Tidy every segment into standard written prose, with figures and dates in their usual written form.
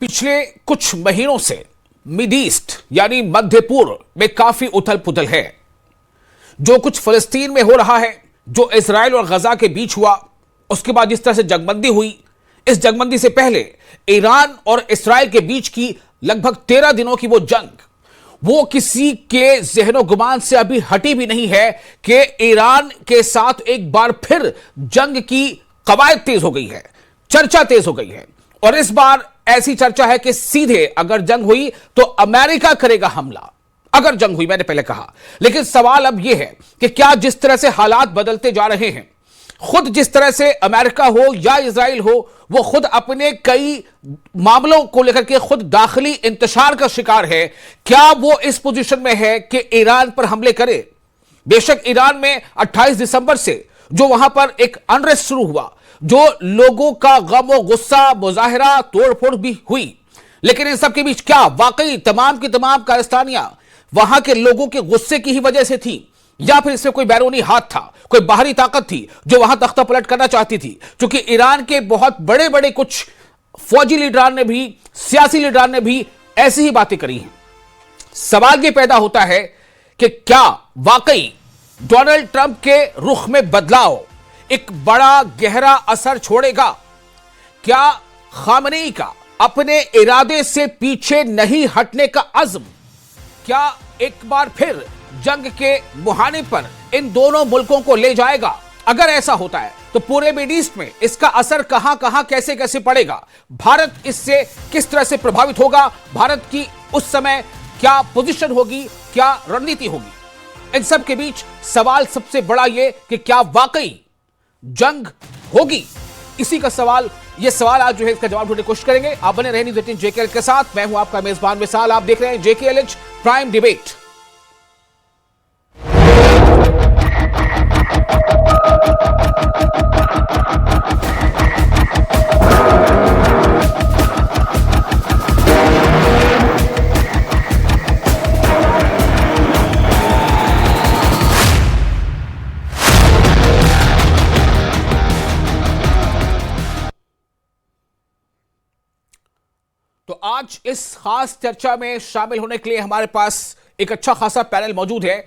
पिछले कुछ महीनों से मिड ईस्ट यानी मध्य पूर्व में काफी उथल पुथल है। जो कुछ फलस्तीन में हो रहा है, जो इजराइल और गजा के बीच हुआ, उसके बाद जिस तरह से जंगबंदी हुई, इस जंगबंदी से पहले ईरान और इस्राइल के बीच की लगभग 13 दिनों की वो जंग, वो किसी के ज़हनो गुमान से अभी हटी भी नहीं है कि ईरान के साथ एक बार फिर जंग की कवायद तेज हो गई है, चर्चा तेज हो गई है। और इस बार ऐसी चर्चा है कि सीधे अगर जंग हुई तो अमेरिका करेगा हमला। अगर जंग हुई, मैंने पहले कहा, लेकिन सवाल अब यह है कि क्या जिस तरह से हालात बदलते जा रहे हैं, खुद जिस तरह से अमेरिका हो या इजराइल हो, वो खुद अपने कई मामलों को लेकर के खुद दाखिली इंतशार का शिकार है, क्या वो इस पोजीशन में है कि ईरान पर हमले करे? बेशक ईरान में 28 दिसंबर से जो वहां पर एक अनरेस्ट शुरू हुआ, जो लोगों का गम और गुस्सा, मुजाहिरा, तोड़फोड़ भी हुई, लेकिन इन सब के बीच क्या वाकई तमाम की तमाम कारस्तानियां वहां के लोगों के गुस्से की ही वजह से थी, या फिर इसमें कोई बैरूनी हाथ था, कोई बाहरी ताकत थी जो वहां तख्ता पलट करना चाहती थी? क्योंकि ईरान के बहुत बड़े बड़े कुछ फौजी लीडरान ने भी, सियासी लीडरान ने भी ऐसी ही बातें करी हैं। सवाल यह पैदा होता है कि क्या वाकई डोनाल्ड ट्रंप के रुख में बदलाव एक बड़ा गहरा असर छोड़ेगा? क्या खामनेई का अपने इरादे से पीछे नहीं हटने का अज़्म, क्या एक बार फिर जंग के मुहाने पर इन दोनों मुल्कों को ले जाएगा? अगर ऐसा होता है तो पूरे मिड ईस्ट में इसका असर कहां कहां कैसे कैसे पड़ेगा? भारत इससे किस तरह से प्रभावित होगा? भारत की उस समय क्या पोजीशन होगी, क्या रणनीति होगी? इन सब के बीच सवाल सबसे बड़ा यह कि क्या वाकई जंग होगी? इसी का सवाल, यह सवाल आज जो है इसका जवाब ढूंढने की कोशिश करेंगे। आप बने रहें न्यूज़ 18 JKLH के साथ। मैं हूं आपका मेजबान विशाल। आप देख रहे हैं JKLH प्राइम डिबेट। तो आज इस खास चर्चा में शामिल होने के लिए हमारे पास एक अच्छा खासा पैनल मौजूद है।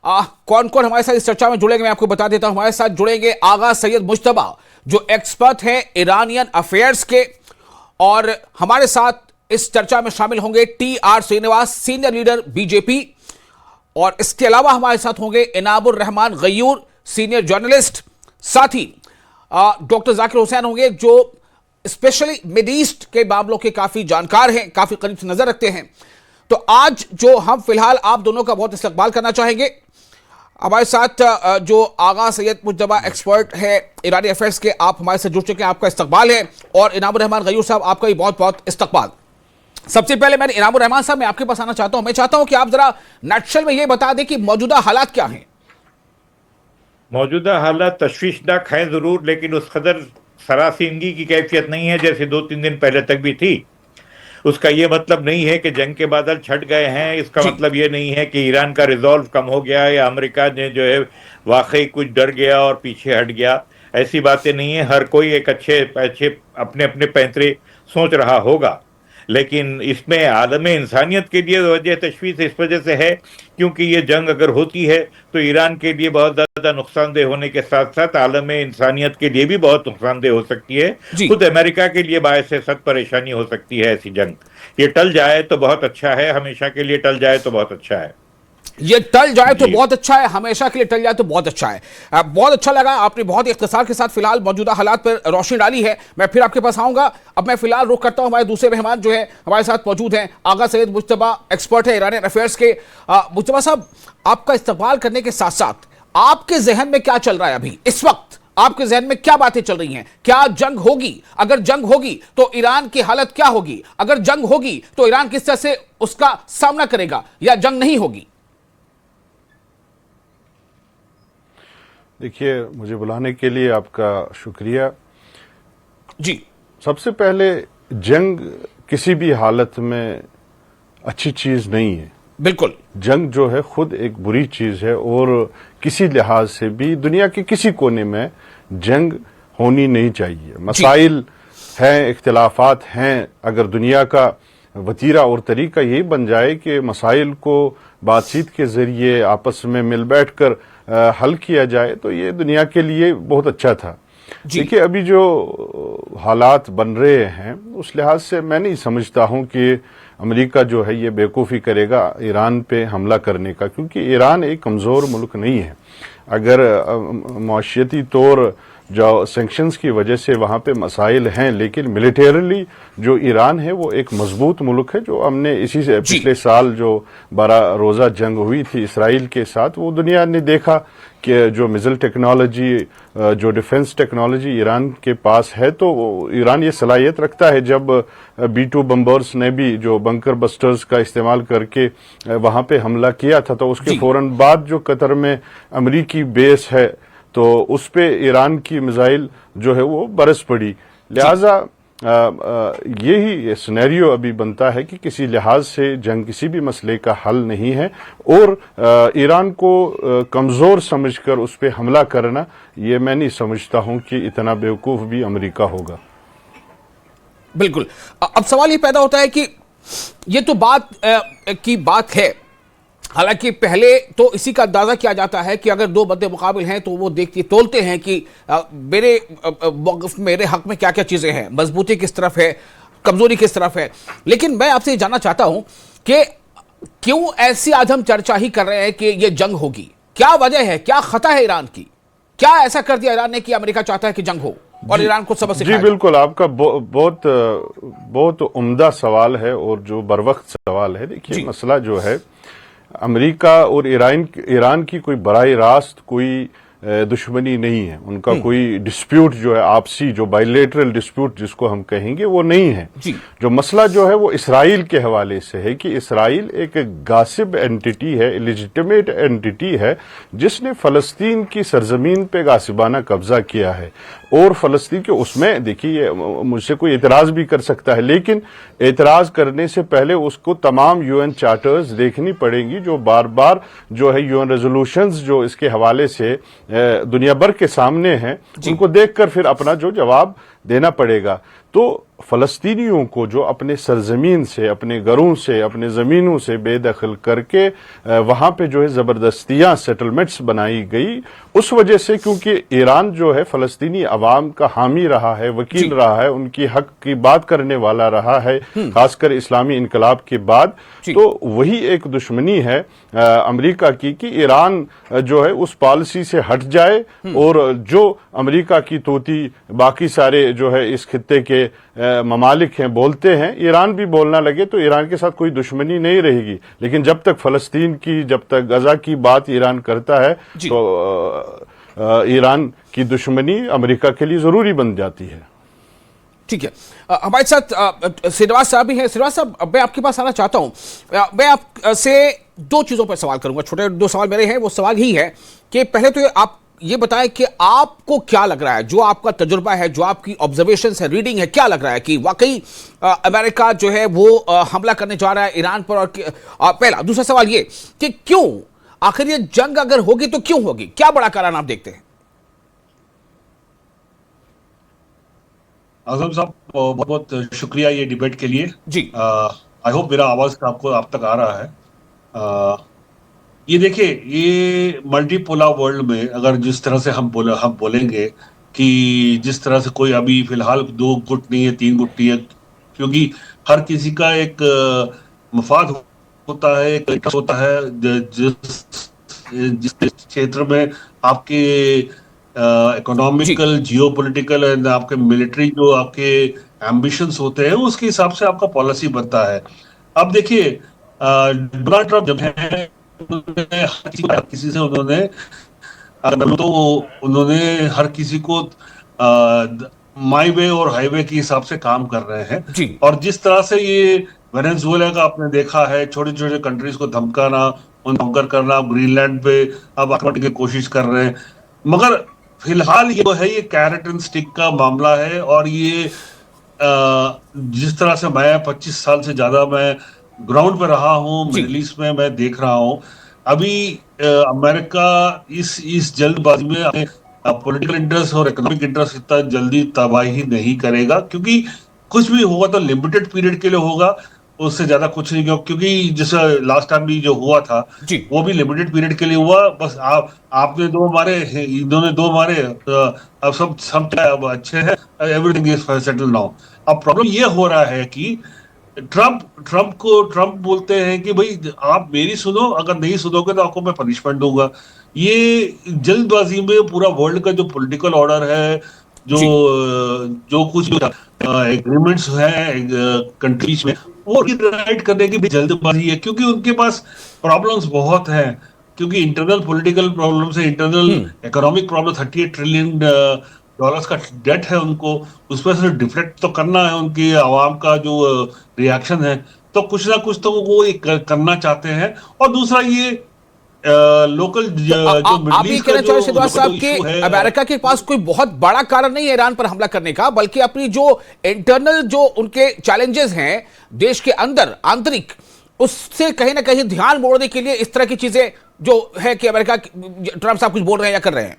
कौन कौन हमारे साथ इस चर्चा में जुड़ेंगे मैं आपको बता देता हूं। हमारे साथ जुड़ेंगे आगा सैयद मुश्तबा, जो एक्सपर्ट हैं ईरानियन अफेयर्स के, और हमारे साथ इस चर्चा में शामिल होंगे TR Srinivas, senior leader BJP, और इसके अलावा हमारे साथ होंगे इनामुर रहमान गयूर, सीनियर जर्नलिस्ट। साथ ही डॉक्टर जाकिर हुसैन होंगे, जो स्पेशली मिड ईस्ट के मामलों के काफी जानकार हैं, काफी करीब से नजर रखते हैं। तो आज जो हम फिलहाल आप दोनों का बहुत इस्तकबाल करना चाहेंगे, हमारे साथ जो आगा सैयद मुश्तबा एक्सपर्ट है ईरानी अफेयर्स के, आप हमारे साथ जुड़ चुके हैं, आपका इस्तकबाल है। और इनामुर रहमान गयूर साहब, आपका भी बहुत बहुत इस्तकबाल। सबसे पहले मैं इनामुर रहमान साहब, मैं आपके पास आना चाहता हूं। मैं चाहता हूं कि आप जरा नटशल में यह बता दें कि मौजूदा हालात क्या हैं। मौजूदा हालात तशवीशनाक हैं जरूर, लेकिन उस कदर सरासिनगी की कैफियत नहीं है जैसे 2-3 दिन पहले तक भी थी। उसका यह मतलब नहीं है कि जंग के बादल छट गए हैं। इसका मतलब यह नहीं है कि ईरान का रिजॉल्व कम हो गया या अमेरिका ने जो है वाकई कुछ डर गया और पीछे हट गया। ऐसी बातें नहीं है। हर कोई एक अच्छे अपने अपने पैंतरे सोच रहा होगा, लेकिन इसमें आलम इंसानियत के लिए वजह तशवीश इस वजह से है क्योंकि ये जंग अगर होती है तो ईरान के लिए बहुत ज़्यादा नुकसानदेह होने के साथ साथ आलम इंसानियत के लिए भी बहुत नुकसानदेह हो सकती है। खुद अमेरिका के लिए बायस सख्त परेशानी हो सकती है ऐसी जंग। ये टल जाए तो बहुत अच्छा है, हमेशा के लिए टल जाए तो बहुत अच्छा है। ये टल जाए तो बहुत अच्छा है, हमेशा के लिए टल जाए तो बहुत अच्छा है। बहुत अच्छा लगा, आपने बहुत ही इख्तिसार के साथ फिलहाल मौजूदा हालात पर रोशनी डाली है। मैं फिर आपके पास आऊंगा। अब मैं फिलहाल रुख करता हूं, हमारे दूसरे मेहमान जो है हमारे साथ मौजूद हैं, आगा सैयद मुश्तबा, एक्सपर्ट है ईरानियन अफेयर्स के। मुश्तबा साहब, आपका इस्तकबाल करने के साथ साथ आपके जहन में क्या चल रहा है अभी इस वक्त? आपके जहन में क्या बातें चल रही हैं? क्या जंग होगी? अगर जंग होगी तो ईरान की हालत क्या होगी? अगर जंग होगी तो ईरान किस तरह से उसका सामना करेगा, या जंग नहीं होगी? देखिए, मुझे बुलाने के लिए आपका शुक्रिया जी। सबसे पहले, जंग किसी भी हालत में अच्छी चीज नहीं है। बिल्कुल, जंग जो है खुद एक बुरी चीज है, और किसी लिहाज से भी दुनिया के किसी कोने में जंग होनी नहीं चाहिए। मसाइल हैं, इख्तिलाफात हैं, अगर दुनिया का वतीरा और तरीका यही बन जाए कि मसाइल को बातचीत के ज़रिए आपस में मिल बैठ कर हल किया जाए तो ये दुनिया के लिए बहुत अच्छा था। देखिए, अभी जो हालात बन रहे हैं उस लिहाज से मैं नहीं समझता हूं कि अमेरिका जो है ये बेवकूफ़ी करेगा ईरान पे हमला करने का, क्योंकि ईरान एक कमज़ोर मुल्क नहीं है। अगर माशियती तौर जो सैंक्शंस की वजह से वहाँ पे मसाइल हैं, लेकिन मिलिटरली जो ईरान है वो एक मजबूत मुल्क है। जो हमने इसी से पिछले साल जो 12 रोज़ा जंग हुई थी इसराइल के साथ, वो दुनिया ने देखा कि जो मिसाइल टेक्नोलॉजी, जो डिफेंस टेक्नोलॉजी ईरान के पास है, तो ईरान ये सलाहियत रखता है। जब B-2 बम्बर्स ने भी जो बंकर बस्टर्स का इस्तेमाल करके वहाँ पे हमला किया था, तो उसके फौरन बाद जो कतर में अमरीकी बेस है तो उस पे ईरान की मिसाइल जो है वो बरस पड़ी। लिहाजा यही सिनेरियो अभी बनता है कि किसी लिहाज से जंग किसी भी मसले का हल नहीं है, और ईरान को कमज़ोर समझकर उस पर हमला करना, ये मैं नहीं समझता हूं कि इतना बेवकूफ़ भी अमेरिका होगा। बिल्कुल। अब सवाल ये पैदा होता है कि ये तो बात की बात है, हालांकि पहले तो इसी का अंदाजा किया जाता है कि अगर दो बदे मुकाबिल हैं तो वो देखते तोलते हैं कि मेरे हक में क्या क्या चीजें हैं, मजबूती किस तरफ है, कमजोरी किस तरफ है। लेकिन मैं आपसे जानना चाहता हूं कि क्यों ऐसी आज हम चर्चा ही कर रहे हैं कि ये जंग होगी? क्या वजह है, क्या खता है ईरान की? क्या ऐसा कर दिया ईरान ने कि अमेरिका चाहता है कि जंग हो और ईरान को सबक सिखाया? जी बिल्कुल, आपका बहुत उम्दा सवाल है और जो बरवक्त सवाल है। देखिए, मसला जो है, अमेरिका और ईरान की कोई बराह रास्त कोई दुश्मनी नहीं है। उनका कोई डिस्प्यूट जो है आपसी, जो बायलैटरल डिस्प्यूट जिसको हम कहेंगे, वो नहीं है। जो मसला जो है वो इसराइल के हवाले से है कि इसराइल एक गासिब एंटिटी है, इलिजिटिमेट एंटिटी है, जिसने फलस्तीन की सरजमीन पे गासिबाना कब्जा किया है। और फलस्तीन के उसमें देखिए, मुझसे कोई एतराज भी कर सकता है, लेकिन एतराज करने से पहले उसको तमाम यूएन चार्टर्स देखनी पड़ेंगी, जो बार बार जो है यूएन रेजोल्यूशंस जो इसके हवाले से दुनिया भर के सामने हैं, उनको देखकर फिर अपना जो जवाब देना पड़ेगा। तो फलस्तीनियों को जो अपने सरजमीन से, अपने घरों से, अपने ज़मीनों से बेदखल करके वहाँ पे जो है ज़बरदस्तियाँ सेटलमेंट्स बनाई गई, उस वजह से, क्योंकि ईरान जो है फ़लस्तीनी अवाम का हामी रहा है, वकील रहा है, उनकी हक की बात करने वाला रहा है, खासकर इस्लामी इनकलाब के बाद। तो वही एक दुश्मनी है अमेरिका की कि ईरान जो है उस पॉलिसी से हट जाए, और जो अमेरिका की तोती बाकी सारे जो है इस खित्ते के ममालिक हैं बोलते हैं, ईरान भी बोलना लगे, तो ईरान के साथ कोई दुश्मनी नहीं रहेगी। लेकिन जब तक फलस्तीन की, जब तक गजा की बात ईरान करता है, तो ईरान की दुश्मनी अमेरिका के लिए जरूरी बन जाती है। ठीक है, हमारे साथ श्रीनिवास साहब भी हैं। श्रीनिवास साहब, मैं आपके पास आना चाहता हूं। मैं आपसे दो चीजों पर सवाल करूंगा, छोटे दो सवाल मेरे हैं। वो सवाल ही है कि पहले तो आप ये बताएं कि आपको क्या लग रहा है, जो आपका तजुर्बा है, जो आपकी ऑब्जर्वेशन है, रीडिंग है, क्या लग रहा है कि वाकई अमेरिका जो है वो हमला करने जा रहा है ईरान पर? और पहला। दूसरा सवाल ये कि क्यों आखिर ये जंग अगर होगी तो क्यों होगी? क्या बड़ा कारण आप देखते हैं? आजम साहब, बहुत बहुत शुक्रिया ये डिबेट के लिए जी। आई होप मेरा आवाज आपको आप तक आ रहा है। ये देखिए, ये मल्टीपोलर वर्ल्ड में अगर जिस तरह से हम बोलेंगे कि जिस तरह से कोई अभी फिलहाल 2 गुट नहीं है, 3 गुट नहीं है, क्योंकि हर किसी का एक मफाद होता है, एक इंटरेस्ट होता है। जिस क्षेत्र में आपके इकोनॉमिकल, जियोपॉलिटिकल एंड आपके मिलिट्री जो आपके एम्बिशंस होते हैं, उसके हिसाब से आपका पॉलिसी बनता है। अब देखिए, डोनाल्ड ट्रंप जब है, हर किसी से उन्होंने हर किसी को माई वे और हाईवे के हिसाब से काम कर रहे हैं। और जिस तरह से ये वेनेजुएला का आपने देखा है, छोटे छोटे कंट्रीज को धमकाना, उनको करना, ग्रीनलैंड पे अब आक्रमण की कोशिश कर रहे हैं। मगर फिलहाल ये है, ये कैरेट एंड स्टिक का मामला है। और ये जिस तरह से मैं 25 साल से ज्यादा मैं ग्राउंड पे रहा हूँ, मिडिल ईस्ट में मैं देख रहा हूँ, अभी अमेरिका इस जल्दबाजी में पॉलिटिकल इंटरेस्ट और इकोनॉमिक इंटरेस्ट इतना जल्दी तबाही नहीं करेगा, क्योंकि कुछ भी होगा तो लिमिटेड पीरियड के लिए होगा, उससे ज्यादा कुछ नहीं होगा। क्योंकि जैसे लास्ट टाइम भी जो हुआ था जी वो भी लिमिटेड पीरियड के लिए हुआ। बस आपने दो मारे, इन्होंने दो मारे, अब सब सब अब अच्छे हैं, एवरीथिंग इज सेटल नाउ। अब प्रॉब्लम ये हो रहा है कि ट्रम्प बोलते हैं कि भाई आप मेरी सुनो, अगर नहीं सुनोगे तो आपको मैं पनिशमेंट दूंगा। ये जल्दबाजी में पूरा वर्ल्ड का जो पॉलिटिकल ऑर्डर है, जो जी जो कुछ एग्रीमेंट्स हैं कंट्रीज में, वो राइट करने की भी जल्दबाजी है, क्योंकि उनके पास प्रॉब्लम्स बहुत हैं। क्योंकि इंटरनल पॉलिटिकल प्रॉब्लम्स है, इंटरनल इकोनॉमिक प्रॉब्लम, $38 ट्रिलियन का डेट है उनको, उस पर से डिफ्लेक्ट तो करना है उनकी आवाम का जो रिएक्शन है, तो कुछ ना कुछ तो वो करना चाहते हैं। और दूसरा ये लोकल जो आप मिडिल ये ईस्ट का कहना चाह रहे जो शिदवार साहब कि इशू है, अमेरिका के पास कोई बहुत बड़ा कारण नहीं है ईरान पर हमला करने का, बल्कि अपनी जो इंटरनल जो उनके चैलेंजेस हैं देश के अंदर आंतरिक, उससे कहीं ना कहीं ध्यान मोड़ने के लिए इस तरह की चीजें जो है कि अमेरिका, ट्रम्प साहब कुछ बोल रहे हैं या कर रहे हैं।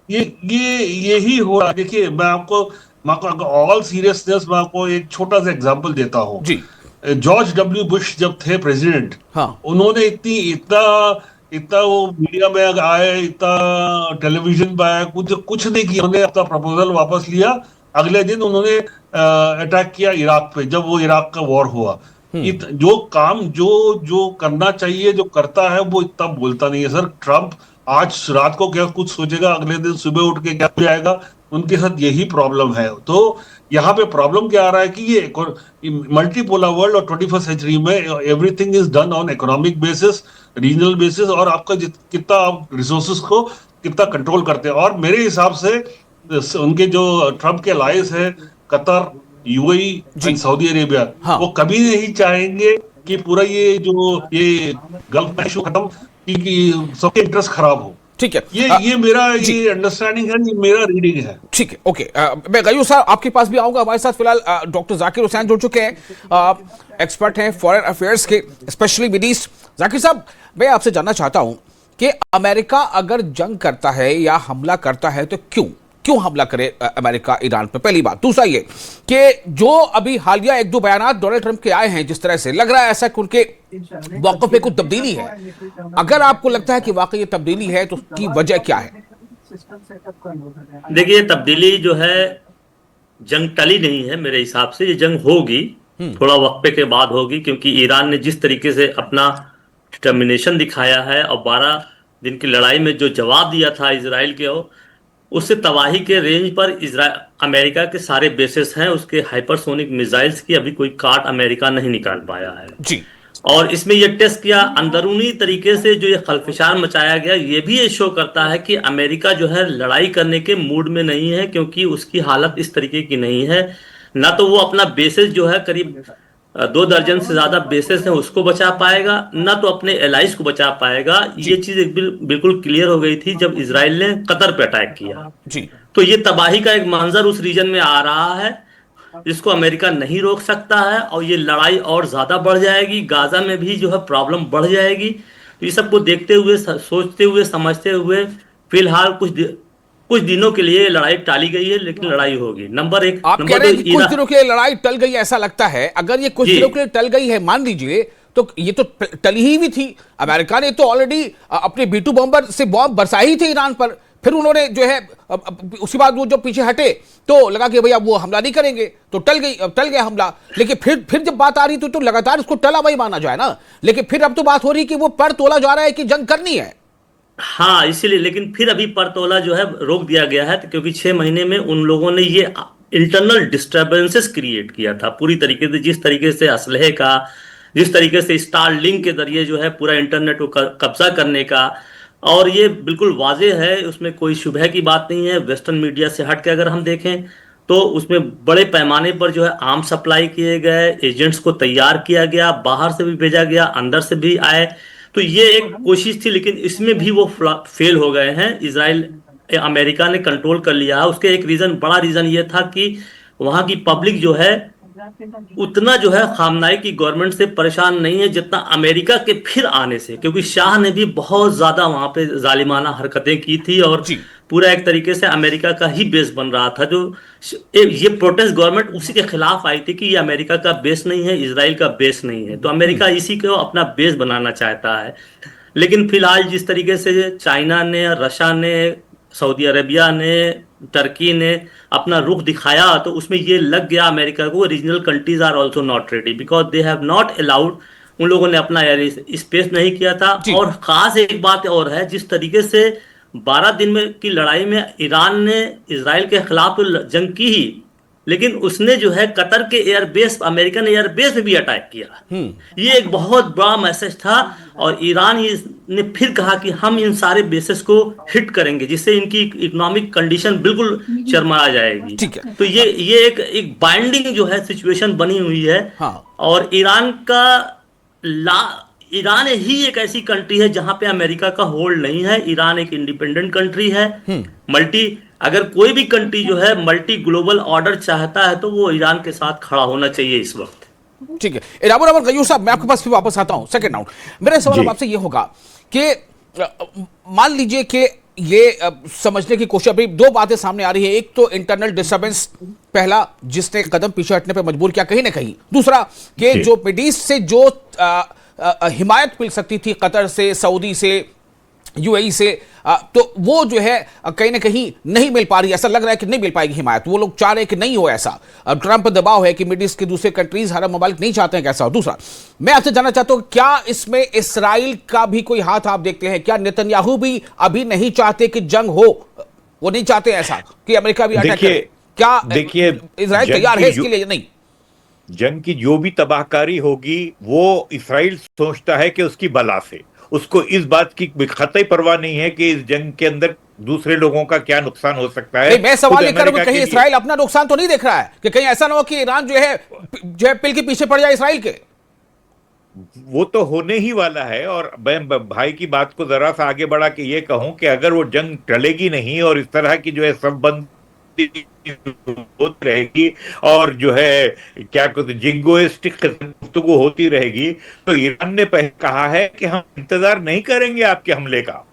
यही हो रहा है। देखिए मैं आपको ऑल सीरियसनेस में आपको एक छोटा सा एग्जांपल देता हूँ। जी जॉर्ज डब्ल्यू बुश जब थे प्रेसिडेंट, हाँ उन्होंने इतना इतना वो मीडिया में आए, इतना टेलीविजन पे आया, कुछ नहीं किया। उन्होंने अपना प्रपोजल वापस लिया, अगले दिन उन्होंने अटैक किया इराक पे, जब वो इराक का वॉर हुआ। जो काम जो जो करना चाहिए जो करता है, वो इतना बोलता नहीं है। सर ट्रम्प आज रात को क्या कुछ सोचेगा, अगले दिन सुबह उठ के क्या जाएगा, उनके साथ यही प्रॉब्लम है। तो यहाँ पे प्रॉब्लम क्या आ रहा है कि ये मल्टीपोलर वर्ल्ड और 21st सेंचुरी में everything is done on economic basis, regional basis, और आपका कितना आप रिसोर्सेस को कितना कंट्रोल करते हैं। और मेरे हिसाब से उनके जो ट्रम्प के अलायंस है, Qatar, UAE and Saudi Arabia, हाँ। वो कभी नहीं चाहेंगे कि पूरा ये गल्फ इशू खत्म, कि सबके इंटरेस्ट खराब हो। ठीक है, ये मेरा ये अंडरस्टैंडिंग है, ये मेरा रीडिंग है। ठीक है, ओके। मैं गयूर साहब आपके पास भी आऊंगा। हमारे साथ फिलहाल डॉक्टर जाकिर हुसैन जुड़ चुके हैं, एक्सपर्ट हैं फॉरेन अफेयर्स के, स्पेशली मिड ईस्ट। जाकिर साहब, मैं आपसे जानना चाहता हूं कि अमेरिका अगर जंग करता है या हमला करता है तो क्यों हमला करे अमेरिका ईरान पर, पहली बात। दूसरा ये कि जो अभी हालिया एक दो बयानात डोनाल्ड ट्रंप के आए हैं, जिस तरह से लग रहा है ऐसा कि उनके मौक़िफ़ में कुछ तब्दीली है, अगर आपको लगता है कि वाकई ये तब्दीली है तो उसकी वजह क्या है? देखिए, तब्दीली जो है, जंग टली नहीं है मेरे हिसाब से। ये जंग होगी, थोड़ा वक्फे के बाद होगी, क्योंकि ईरान ने जिस तरीके से अपना डिटर्मिनेशन दिखाया है और 12 दिन की लड़ाई में जो जवाब दिया था इजराइल के, उससे तबाही के रेंज पर अमेरिका के सारे बेसेस हैं। उसके हाइपरसोनिक मिसाइल्स की अभी कोई काट अमेरिका नहीं निकाल पाया है जी। और इसमें यह टेस्ट किया अंदरूनी तरीके से, जो ये खलफिशान मचाया गया, ये भी ये शो करता है कि अमेरिका जो है लड़ाई करने के मूड में नहीं है, क्योंकि उसकी हालत इस तरीके की नहीं है। ना तो वो अपना बेसिस जो है, करीब 2 दर्जन से ज्यादा बेसिस है, उसको बचा पाएगा, ना तो अपने एलाइज को बचा पाएगा। ये चीज बिल्कुल क्लियर हो गई थी जब इजराइल ने कतर पे अटैक किया जी। तो ये तबाही का एक मंजर उस रीजन में आ रहा है, जिसको अमेरिका नहीं रोक सकता है, और ये लड़ाई और ज्यादा बढ़ जाएगी। गाजा में भी जो है प्रॉब्लम बढ़ जाएगी। तो ये सबको देखते हुए, सोचते हुए, समझते हुए, फिलहाल कुछ दिनों के लिए लड़ाई टाली गई है, लेकिन लड़ाई होगी। नंबर 1। आप कह रहे हैं कि कुछ दिनों के लिए लड़ाई टल गई, ऐसा लगता है। अगर ये कुछ दिनों के लिए टल गई है, मान लीजिए, तो ये तो टली ही भी थी। अमेरिका ने तो ऑलरेडी अपने B-2 बॉम्बर से बॉम्ब बरसा ही थे ईरान पर, फिर उन्होंने जो है उसके बाद वो जो पीछे हटे तो लगा कि भैया वो हमला नहीं करेंगे, तो टल गया हमला। लेकिन फिर जब बात आ रही तो लगातार उसको टला वही माना जाए ना। लेकिन फिर अब तो बात हो रही कि वो पर तोला जा रहा है कि जंग करनी है। हाँ, इसीलिए, लेकिन फिर अभी परतोला जो है रोक दिया गया है, क्योंकि 6 महीने में उन लोगों ने ये इंटरनल डिस्टर्बेंसेस क्रिएट किया था पूरी तरीके से। जिस तरीके से असलहे का, जिस तरीके से स्टारलिंक के जरिए जो है पूरा इंटरनेट को कब्जा करने का, और ये बिल्कुल वाजे है, उसमें कोई शुबह की बात नहीं है। वेस्टर्न मीडिया से हट के अगर हम देखें तो उसमें बड़े पैमाने पर जो है आर्म सप्लाई किए गए, एजेंट्स को तैयार किया गया, बाहर से भी भेजा गया, अंदर से भी आए। तो ये एक कोशिश थी, लेकिन इसमें भी वो फेल हो गए हैं। इजराइल, अमेरिका ने कंट्रोल कर लिया है। उसके एक रीजन, बड़ा रीजन ये था कि वहां की पब्लिक जो है उतना जो है खामनाई की गवर्नमेंट से परेशान नहीं है जितना अमेरिका के फिर आने से, क्योंकि शाह ने भी बहुत ज्यादा वहां पे जालिमाना हरकतें की थी और पूरा एक तरीके से अमेरिका का ही बेस बन रहा था। जो ये प्रोटेस्ट गवर्नमेंट उसी के खिलाफ आई थी कि ये अमेरिका का बेस नहीं है, इजराइल का बेस नहीं है, तो अमेरिका इसी को अपना बेस बनाना चाहता है। लेकिन फिलहाल जिस तरीके से चाइना ने, रशिया ने, सऊदी अरेबिया ने, टर्की ने अपना रुख दिखाया, तो उसमें ये लग गया अमेरिका को regional countries are also not ready because they have not allowed, उन लोगों ने अपना स्पेस नहीं किया था। और खास एक बात और है, जिस तरीके से 12 दिन में की लड़ाई में ईरान ने इजराइल के खिलाफ तो जंग की ही, लेकिन उसने जो है कतर के एयरबेस, अमेरिकन एयरबेस में भी अटैक किया। ये एक बहुत बड़ा मैसेज था और ईरान ने फिर कहा कि हम इन सारे बेसेस को हिट करेंगे जिससे इनकी इकोनॉमिक कंडीशन बिल्कुल चरमरा जाएगी। ठीक है। तो ये एक बाइंडिंग जो है सिचुएशन बनी हुई है। और ईरान ही एक ऐसी कंट्री है जहां पे अमेरिका का होल्ड नहीं है। ईरान एक इंडिपेंडेंट कंट्री है, अगर कोई भी कंट्री जो है मल्टी ग्लोबल ऑर्डर चाहता है तो वो ईरान के साथ खड़ा होना चाहिए इस वक्त। ठीक है, इराबुर अहमद गयूर साहब, मैं आपके पास फिर वापस आता हूं सेकंड राउंड। मेरा सवाल आपसे ये होगा कि मान लीजिए कि ये समझने की कोशिश, अभी दो बातें सामने आ रही है। एक तो इंटरनल डिस्टर्बेंस पहला, जिसने कदम पीछे हटने पर मजबूर किया कहीं ना कहीं। दूसरा कि जो मिडिल ईस्ट से जो हिमायत मिल सकती थी कतर से, सऊदी से, यूएई से, तो वो जो है कहीं ना कहीं नहीं मिल पा रही। ऐसा लग रहा है कि नहीं मिल पाएगी हिमायत। वो लोग चाह रहे हैं कि नहीं हो ऐसा। ट्रंप पर दबाव है कि मिडिल ईस्ट के दूसरे कंट्रीज, अरब ममालिक नहीं चाहते हैं कैसा हो। दूसरा, मैं आपसे जानना चाहता हूं क्या इसमें इसराइल का भी कोई हाथ आप देखते हैं? क्या नेतन्याहू भी अभी नहीं चाहते कि जंग हो? वो नहीं चाहते ऐसा कि अमेरिका भी अटैक करे? क्या देखिए, इजराइल तैयार है इसके लिए? नहीं, जंग की जो भी तबाहकारी होगी वो इसराइल सोचता है कि उसकी बला से, उसको इस बात की कतई परवाह नहीं है कि इस जंग के अंदर दूसरे लोगों का क्या नुकसान हो सकता है। मैं सवाल ये करूं कि कहीं इसराइल अपना नुकसान तो नहीं देख रहा है कि कहीं ऐसा ना हो कि ईरान जो है पिल के पीछे पड़ जाए इसराइल के? वो तो होने ही वाला है। और मैं भाई की बात को जरा सा आगे बढ़ा के ये कहूं कि अगर वो जंग टलेगी नहीं और इस तरह की जो है सब बंद होती रहेगी और जो है क्या कहते जिंगोइस्टिक गुफ्तगू होती रहेगी, तो ईरान ने पहले कहा है कि हम इंतजार नहीं करेंगे आपके हमले का।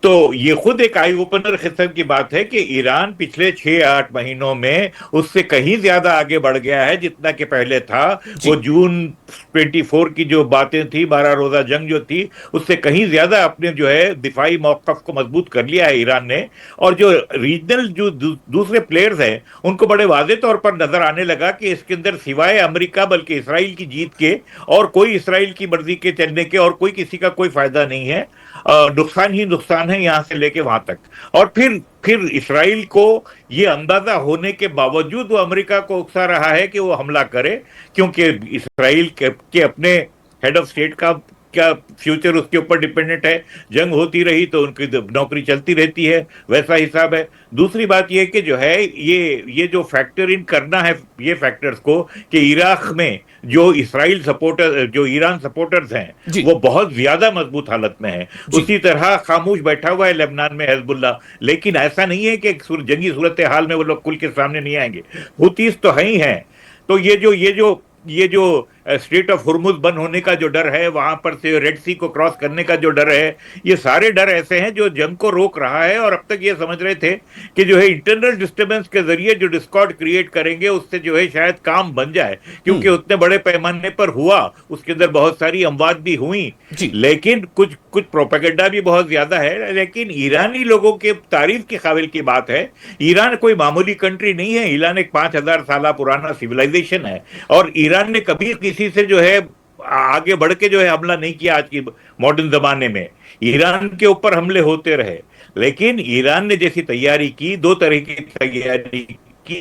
तो ये खुद एक आई ओपनर किस्म की बात है कि ईरान पिछले 6-8 महीनों में उससे कहीं ज्यादा आगे बढ़ गया है जितना कि पहले था। वो जून 24 की जो बातें थी, 12 रोजा जंग जो थी, उससे कहीं ज्यादा अपने जो है दिफाई मौक़िफ़ को मजबूत कर लिया है ईरान ने। और जो रीजनल जो दूसरे प्लेयर्स हैं उनको बड़े वाज़ेह तौर पर नजर आने लगा कि इसके अंदर सिवाय अमेरिका बल्कि इसराइल की जीत के और कोई इसराइल की मर्जी के चलने के और कोई किसी का कोई फायदा नहीं है। नुकसान ही नुकसान है यहां से लेके वहां तक। और फिर इसराइल को ये अंदाजा होने के बावजूद वो अमेरिका को उकसा रहा है कि वो हमला करे, क्योंकि इसराइल के अपने हेड ऑफ स्टेट का क्या फ्यूचर उसके ऊपर डिपेंडेंट है। जंग होती रही तो उनकी नौकरी चलती रहती है, वैसा हिसाब है। दूसरी बात यह कि जो है ये जो फैक्टर इन करना है ये फैक्टर्स को कि इराक में जो इसराइल सपोर्टर, जो ईरान सपोर्टर्स हैं वो बहुत ज्यादा मजबूत हालत में है। उसी तरह खामोश बैठा हुआ है लेबनान में हिजबुल्लाह। लेकिन ऐसा नहीं है कि जंगी सूरत हाल में वो लोग खुल के सामने नहीं आएंगे। हुतीस तो है ही हैं। तो ये जो स्ट्रेट ऑफ हुर्मुज बंद होने का जो डर है, वहां पर से रेड सी को क्रॉस करने का जो डर है, ये सारे डर ऐसे हैं जो जंग को रोक रहा है। और अब तक ये समझ रहे थे कि जो है इंटरनल डिस्टर्बेंस के जरिए जो डिस्कॉर्ड क्रिएट करेंगे उससे जो है शायद काम बन जाए, क्योंकि उतने बड़े पैमाने पर हुआ, उसके अंदर बहुत सारी अमवात भी हुई, लेकिन कुछ प्रोपेगेंडा भी बहुत ज्यादा है। लेकिन ईरानी लोगों के तारीफ के काबिल की बात है, ईरान कोई मामूली कंट्री नहीं है। ईरान एक 5000 साल पुराना सिविलाइजेशन है और ईरान ने कभी किसी से जो है आगे बढ़ के जो है हमला नहीं किया। आज की मॉडर्न जमाने में ईरान के ऊपर हमले होते रहे, लेकिन ईरान ने जैसी तैयारी की, दो तरह की तैयारी की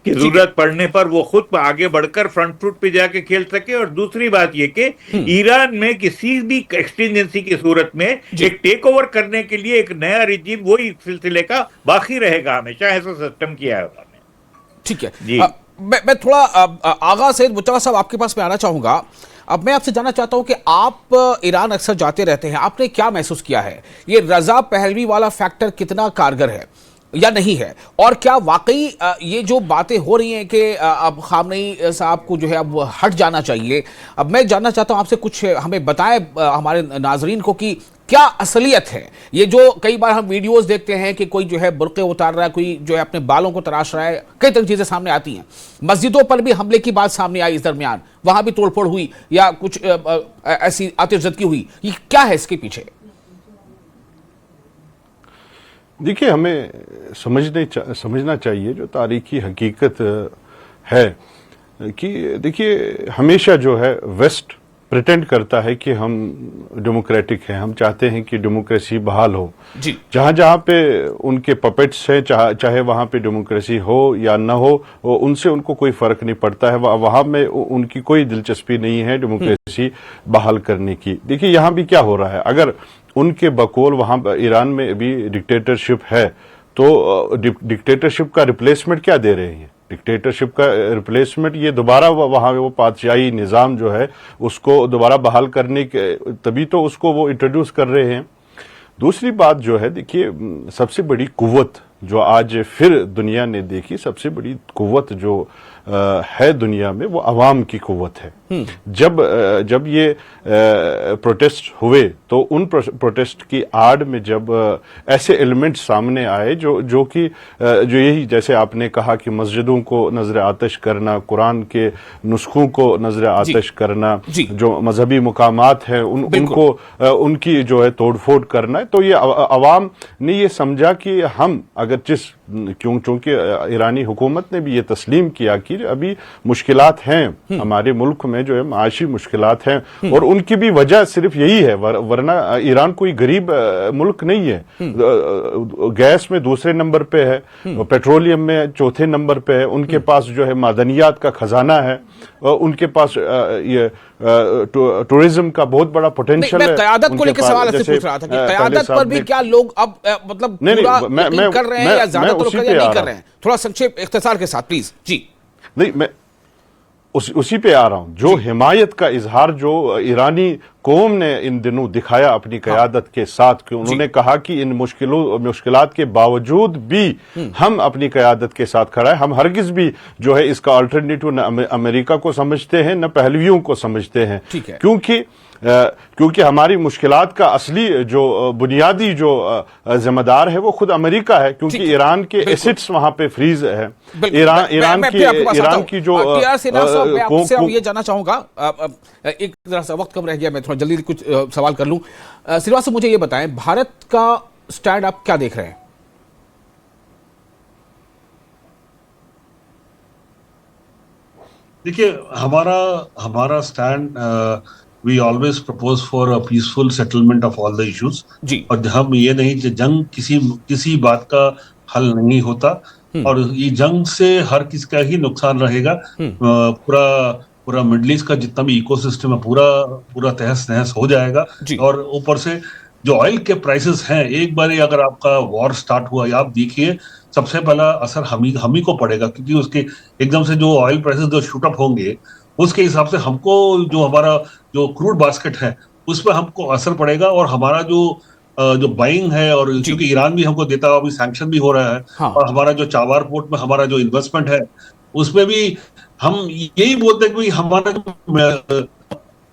कि जरूरत पड़ने पर वो खुद आगे बढ़कर फ्रंट फुट पे जाके खेल सके। और दूसरी बात ये कि ईरान में किसी भी एक्सटेंजेंसी की सूरत में एक टेक ओवर करने के लिए एक नया रिजीम वही सिलसिले का बाकी रहेगा हमेशा, ऐसा सिस्टम किया है उन्होंने। ठीक है जी। मैं थोड़ा आगा सैयद मुत्तबा साहब आपके पास में आना चाहूंगा। अब मैं आपसे जानना चाहता हूं कि आप ईरान अक्सर जाते रहते हैं, आपने क्या महसूस किया है? ये रजा पहलवी वाला फैक्टर कितना कारगर है? या नहीं है? और क्या वाकई ये जो बातें हो रही हैं कि अब खामनेई साहब को जो है अब हट जाना चाहिए, अब मैं जानना चाहता हूं आपसे, कुछ हमें बताएं हमारे नाजरीन को कि क्या असलियत है? ये जो कई बार हम वीडियोस देखते हैं कि कोई जो है बुर्के उतार रहा है, कोई जो है अपने बालों को तराश रहा है, कई तरह की चीजें सामने आती हैं। मस्जिदों पर भी हमले की बात सामने आई इस दरमियान, वहां भी तोड़फोड़ हुई या कुछ ऐसी आतिशज़दगी हुई। ये क्या है इसके पीछे? देखिए, हमें समझना चाहिए जो तारीखी हकीकत है कि देखिए, हमेशा जो है वेस्ट प्रिटेंड करता है कि हम डेमोक्रेटिक हैं, हम चाहते हैं कि डेमोक्रेसी बहाल हो। जी। जहां जहां पे उनके पपेट्स हैं, चाहे वहां पे डेमोक्रेसी हो या ना हो, उनसे उनको कोई फर्क नहीं पड़ता है। वहां में उनकी कोई दिलचस्पी नहीं है डेमोक्रेसी बहाल करने की। देखिए, यहां भी क्या हो रहा है, अगर उनके बकौल वहां ईरान में भी डिक्टेटरशिप है, तो डिक्टेटरशिप का रिप्लेसमेंट क्या दे रहे हैं? डिक्टेटरशिप का रिप्लेसमेंट ये दोबारा वहां वो पातशाही निज़ाम जो है उसको दोबारा बहाल करने के, तभी तो उसको वो इंट्रोड्यूस कर रहे हैं। दूसरी बात जो है, देखिए, सबसे बड़ी कुव्वत जो आज फिर दुनिया ने देखी, सबसे बड़ी कुव्वत जो है दुनिया में, वो अवाम की कुव्वत है। जब ये प्रोटेस्ट हुए, तो उन प्रोटेस्ट की आड़ में जब ऐसे एलिमेंट्स सामने आए जो यही, जैसे आपने कहा कि मस्जिदों को नजर आतिश करना, कुरान के नुस्खों को नजर आतिश करना, जो मजहबी मुकामात हैं उनको उनकी जो है तोड़फोड़ करना, तो ये अवाम ने ये समझा कि हम अगर क्योंकि ईरानी हुकूमत ने भी ये तस्लीम किया कि अभी मुश्किलात हैं हमारे मुल्क में, जो है माशी मुश्किलात हैं, और उनकी भी वजह सिर्फ यही है, वरना ईरान कोई गरीब मुल्क नहीं है। गैस में दूसरे नंबर पे है, पेट्रोलियम में चौथे नंबर पे है, उनके पास जो है मादनियात का खजाना है, उनके पास ये टूरिज्म का बहुत बड़ा पोटेंशियल है। क़यादत को लेकर सवाल ऐसे पूछ रहा था कि क़यादत पर भी क्या लोग अब मतलब पूरा यकीन कर रहे हैं या ज्यादा तो नहीं कर रहे हैं? थोड़ा संक्षेप इख्तिसार के साथ प्लीज। जी नहीं, मैं उसी पे आ रहा हूं। जो हिमायत का इजहार जो ईरानी कौम ने इन दिनों दिखाया अपनी क़यादत के साथ, कि उन्होंने कहा कि इन मुश्किलात के बावजूद भी हम अपनी क़यादत के साथ खड़ा है, हम हरगिज भी जो है इसका अल्टरनेटिव न अमेरिका को समझते हैं न पहलवियों को समझते हैं, क्योंकि हमारी मुश्किलात का असली जो बुनियादी जो जिम्मेदार है वो खुद अमेरिका है, क्योंकि ईरान के एसेट्स वहां पे फ्रीज है। ईरान की जो आपसे ये जानना चाहूंगा, एक तरह से वक्त कम रह गया, मैं थोड़ा जल्दी कुछ सवाल कर लूं। श्रीवास्तव, मुझे ये बताएं, भारत का स्टैंड आप क्या देख रहे हैं? देखिए, हमारा stand, we always propose for a peaceful settlement of all the issues. और हम ये नहीं, जंग किसी बात का हल नहीं होता, और ये जंग से हर किसी का ही नुकसान रहेगा। पूरा मिडिल ईस्ट का जितना भी इकोसिस्टम है पूरा तहस नहस हो जाएगा। और ऊपर से जो ऑयल के प्राइसेस हैं, एक बार अगर आपका वॉर स्टार्ट हुआ, आप देखिए सबसे पहला असर हम ही को पड़ेगा, क्योंकि उसके एकदम से जो ऑयल प्राइसेस जो शूट अप होंगे, उसके हिसाब से हमको जो हमारा जो क्रूड बास्केट है उस पर हमको असर पड़ेगा, और हमारा जो बाइंग है, और क्योंकि ईरान भी हमको देता है, अभी सैंक्शन भी हो रहा है, और हमारा जो चाबार पोर्ट में हमारा जो इन्वेस्टमेंट है उसमें भी हम यही बोलते हैं कि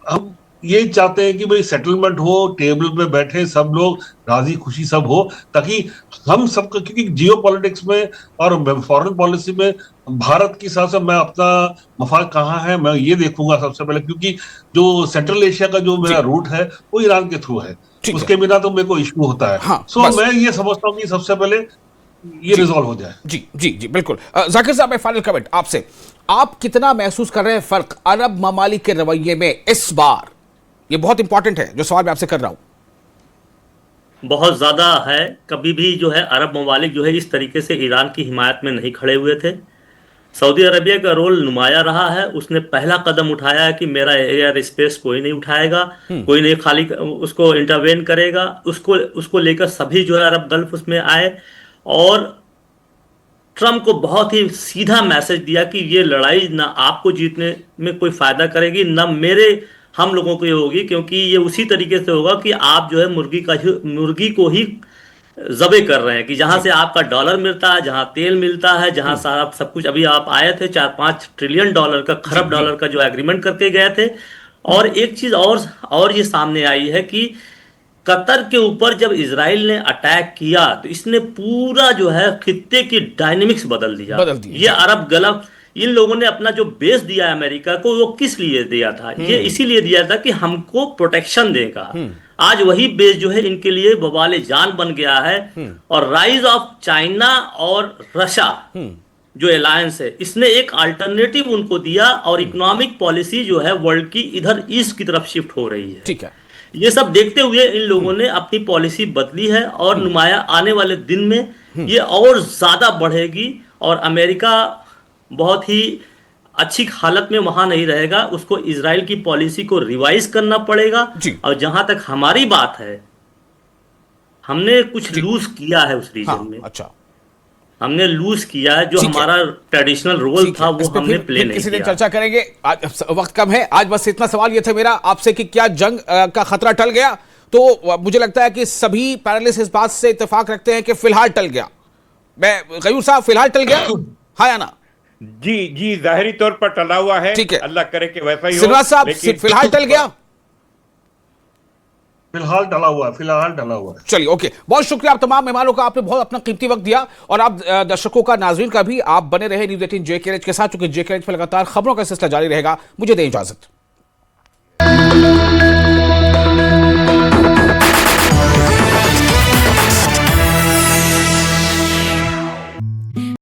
हम यही चाहते हैं कि भाई सेटलमेंट हो, टेबल पे बैठे सब लोग राजी खुशी सब हो, ताकि हम सबका, क्योंकि जियो पॉलिटिक्स में और फॉरेन पॉलिसी में भारत के हिसाब से मैं अपना मफाद कहाँ है मैं ये देखूंगा सबसे पहले, क्योंकि जो सेंट्रल एशिया का जो मेरा रूट है वो ईरान के थ्रू है, उसके बिना तो मेरे को इश्यू होता है। सो मैं ये समझता हूँ कि सबसे पहले ये रिजॉल्व हो जाए। जी बिल्कुल। जाकिर साहब, फाइनल कमेंट आपसे, आप कितना महसूस कर रहे हैं फर्क अरब ममालिक के रवैये में इस बार? ये बहुत इंपॉर्टेंट है जो सवाल मैं आपसे कर रहा हूं। बहुत ज्यादा है। कभी भी जो है अरब ममालिक जो है इस तरीके से ईरान की हिमायत में नहीं खड़े हुए थे। सऊदी अरबिया का रोल नुमाया रहा है, उसने पहला कदम उठाया है कि मेरा एयर स्पेस कोई नहीं उठाएगा, कोई नहीं खाली उसको इंटरवेन करेगा, उसको लेकर सभी जो है अरब गल्फ उसमें आए, और ट्रम्प को बहुत ही सीधा मैसेज दिया कि ये लड़ाई ना आपको जीतने में कोई फायदा करेगी, ना हम लोगों को ये होगी, क्योंकि ये उसी तरीके से होगा कि आप जो है मुर्गी को ही जबे कर रहे हैं कि जहां से आपका डॉलर मिलता है, जहां तेल मिलता है, जहां सारा सब कुछ। अभी आप आए थे, 4-5 ट्रिलियन डॉलर का, खरब डॉलर का जो एग्रीमेंट करके गए थे। और एक चीज और ये सामने आई है कि कतर के ऊपर जब इजराइल ने अटैक किया तो इसने पूरा जो है खित्ते की डायनेमिक्स बदल दिया। ये अरब गल्फ, इन लोगों ने अपना जो बेस दिया अमेरिका को, वो किस लिए दिया था? ये इसीलिए दिया था कि हमको प्रोटेक्शन देगा। आज वही बेस जो है इनके लिए बवाले जान बन गया है। और राइज ऑफ चाइना और रशिया जो अलायंस है, इसने एक अल्टरनेटिव उनको दिया और इकोनॉमिक पॉलिसी जो है वर्ल्ड की इधर ईस्ट की तरफ शिफ्ट हो रही है। ठीक है, ये सब देखते हुए इन लोगों ने अपनी पॉलिसी बदली है और नुमाया आने वाले दिन में ये और ज्यादा बढ़ेगी और अमेरिका बहुत ही अच्छी हालत में वहां नहीं रहेगा। उसको इजराइल की पॉलिसी को रिवाइज करना पड़ेगा। और जहां तक हमारी बात है, हमने कुछ लूज किया है उस रीजन में। अच्छा, हमने लूज किया है, जो हमारा ट्रेडिशनल रोल था वो हमने प्ले नहीं किसी दिन किया। चर्चा करेंगे, आज वक्त कम है। आज बस इतना सवाल ये था मेरा आपसे कि क्या जंग का खतरा टल गया? तो मुझे लगता है कि सभी पैनलिस्ट इस बात से इत्तेफाक रखते हैं कि फिलहाल टल गया। मैं गयूर साहब, फिलहाल टल गया, हाँ या ना? जी, जाहिरी तौर पर टला हुआ है। ठीक है, अल्लाह करे कि वैसा ही हो। सिराज साहब, फिलहाल टल गया? फिलहाल टला हुआ है, फिलहाल टला हुआ है। चलिए, ओके, बहुत शुक्रिया आप तमाम मेहमानों का, आपने बहुत अपना कीमती वक्त दिया। और आप दर्शकों का, नाज़रीन का भी, आप बने रहे न्यूज़ 18 JKLH के साथ, चूंकि JKLH पर लगातार खबरों का सिलसिला जारी रहेगा। मुझे दें इजाजत।